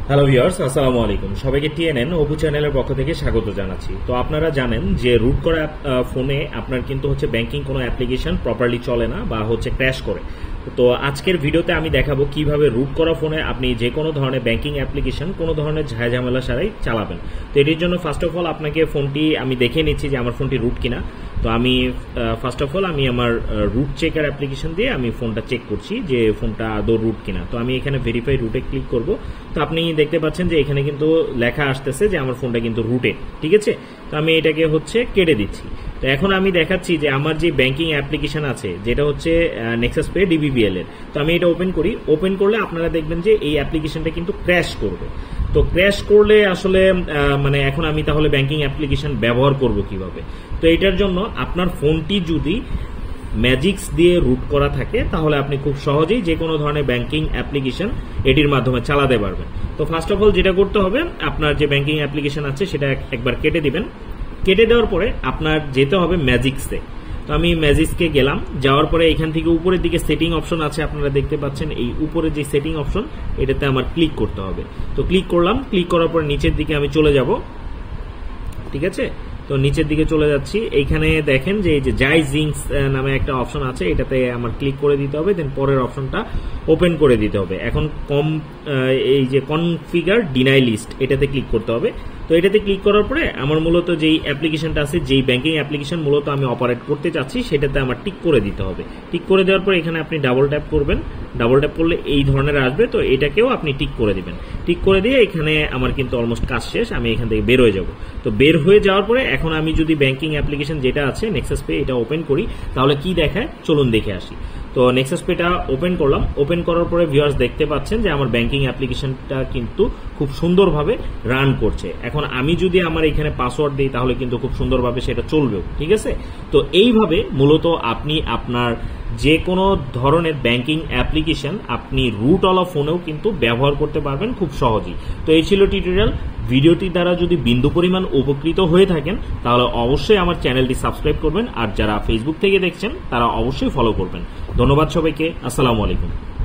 Hello viewers, আসসালামু আলাইকুম। সবাইকে টিএনএন ওপু চ্যানেলের পক্ষ থেকে স্বাগত জানাচ্ছি। তো আপনারা জানেন যে রুট করা ফোনে আপনার কিন্তু হচ্ছে ব্যাংকিং কোনো অ্যাপ্লিকেশন প্রপারলি চলে না বা হচ্ছে ক্র্যাশ করে। তো আজকের ভিডিওতে আমি দেখাবো কিভাবে রুট করা ফোনে আপনি যে কোনো ধরনের ব্যাংকিং অ্যাপ্লিকেশন কোনো ধরনের ঝামেলা ছাড়াই চালাবেন। তো এটির জন্য ফার্স্ট অফ অল আপনাকে ফোনটি আমি দেখে নিচ্ছি যে আমার ফোনটি রুট কিনা। তো আমি ফার্স্ট অফ অল আমি আমার রুট চেকার অ্যাপ্লিকেশন দিয়ে আমি ফোনটা চেক করছি যে ফোনটা আদৌ রুট কিনা। তো আমি এখানে ভেরিফাই রুটে ক্লিক করব। তো আপনি দেখতে পাচ্ছেন যে এখানে কিন্তু লেখা আসতেছে যে আমার ফোনটা কিন্তু রুটে, ঠিক আছে। তো আমি এটাকে হচ্ছে কেটে দিচ্ছি। তো এখন আমি দেখাচ্ছি যে আমার যে ব্যাংকিং অ্যাপ্লিকেশন আছে যেটা হচ্ছে নেক্সাস পে ডিবিবিএল এর। তো আমি এটা ওপেন করি। ওপেন করলে আপনারা দেখবেন যে এই অ্যাপ্লিকেশনটা কিন্তু ক্র্যাশ করবে। তো ক্র্যাশ করলে আসলে মানে এখন আমি তাহলে ব্যাংকিং অ্যাপ্লিকেশন ব্যবহার করব কিভাবে? তো এটার জন্য আপনার ফোনটি যদি ম্যাজিক্স দিয়ে রুট করা থাকে তাহলে আপনি খুব সহজেই যে কোনো ধরনের ব্যাংকিং অ্যাপ্লিকেশন এটির মাধ্যমে চালাতে পারবেন। তো ফার্স্ট অফ অল যেটা করতে হবে, আপনার যে ব্যাংকিং অ্যাপ্লিকেশন আছে সেটা একবার কেটে দিবেন। কেটে দেওয়ার পরে আপনার যেতে হবে ম্যাজিক্সে। তো আমি ম্যাজিক্সকে গেলাম। যাওয়ার পরে এখান থেকে উপরের দিকে সেটিং অপশন আছে, আপনারা দেখতে পাচ্ছেন এই উপরে যে সেটিং অপশন এটাতে আমার ক্লিক করতে হবে। তো ক্লিক করলাম। ক্লিক করার পরে নিচের দিকে আমি চলে যাব, ঠিক আছে। তো নিচের দিকে চলে যাচ্ছি। এইখানে দেখেন যে এই যে জাই জিংস নামে একটা অপশন আছে, এটাতে আমার ক্লিক করে দিতে হবে। দেন পরের অপশনটা ওপেন করে দিতে হবে। এখন এই যে কনফিগার ডিনাই লিস্ট এটাতে ক্লিক করতে হবে। তো এটাতে ক্লিক করার পরে আমার মূলত যেই অ্যাপ্লিকেশনটা আছে, যেই ব্যাংকিং অ্যাপ্লিকেশন মূলত আমি অপারেট করতে চাচ্ছি সেটাতে আমার টিক করে দিতে হবে। টিক করে দেওয়ার পরে এখানে আপনি ডাবল ট্যাপ করবেন। ডাবল ট্যাপ করলে এই ধরনের আসবে। তো এটাকেও আপনি টিক করে দিবেন। টিক করে দিয়ে এখানে আমার কিন্তু অলমোস্ট কাজ শেষ। আমি এখান থেকে বের হয়ে যাব। তো বের হয়ে যাওয়ার পরে এখন আমি যদি ব্যাংকিং অ্যাপ্লিকেশন যেটা আছে নেক্সাস পে এটা ওপেন করি তাহলে কি দেখায় চলুন দেখে আসি। তো নেক্সাস পেটা ওপেন করলাম। ওপেন করার পরে ভিউয়ার্স দেখতে পাচ্ছেন যে আমার ব্যাংকিং অ্যাপ্লিকেশনটা কিন্তু খুব সুন্দরভাবে রান করছে। এখন আমি যদি আমার এখানে পাসওয়ার্ড দিই তাহলে কিন্তু খুব সুন্দরভাবে সেটা চলবেও, ঠিক আছে। তো এইভাবে মূলত আপনি আপনার যে কোনো ধরনের ব্যাংকিং অ্যাপ্লিকেশন আপনি রুটওয়ালা ফোনেও কিন্তু ব্যবহার করতে পারবেন খুব সহজেই। তো এই ছিল টিউটোরিয়াল। ভিডিওটি দ্বারা যদি বিন্দু পরিমাণ উপকৃত হয়ে থাকেন তাহলে অবশ্যই আমার চ্যানেলটি সাবস্ক্রাইব করবেন, আর যারা ফেসবুক থেকে দেখছেন তারা অবশ্যই ফলো করবেন। ধন্যবাদ সবাইকে। আসসালামু আলাইকুম।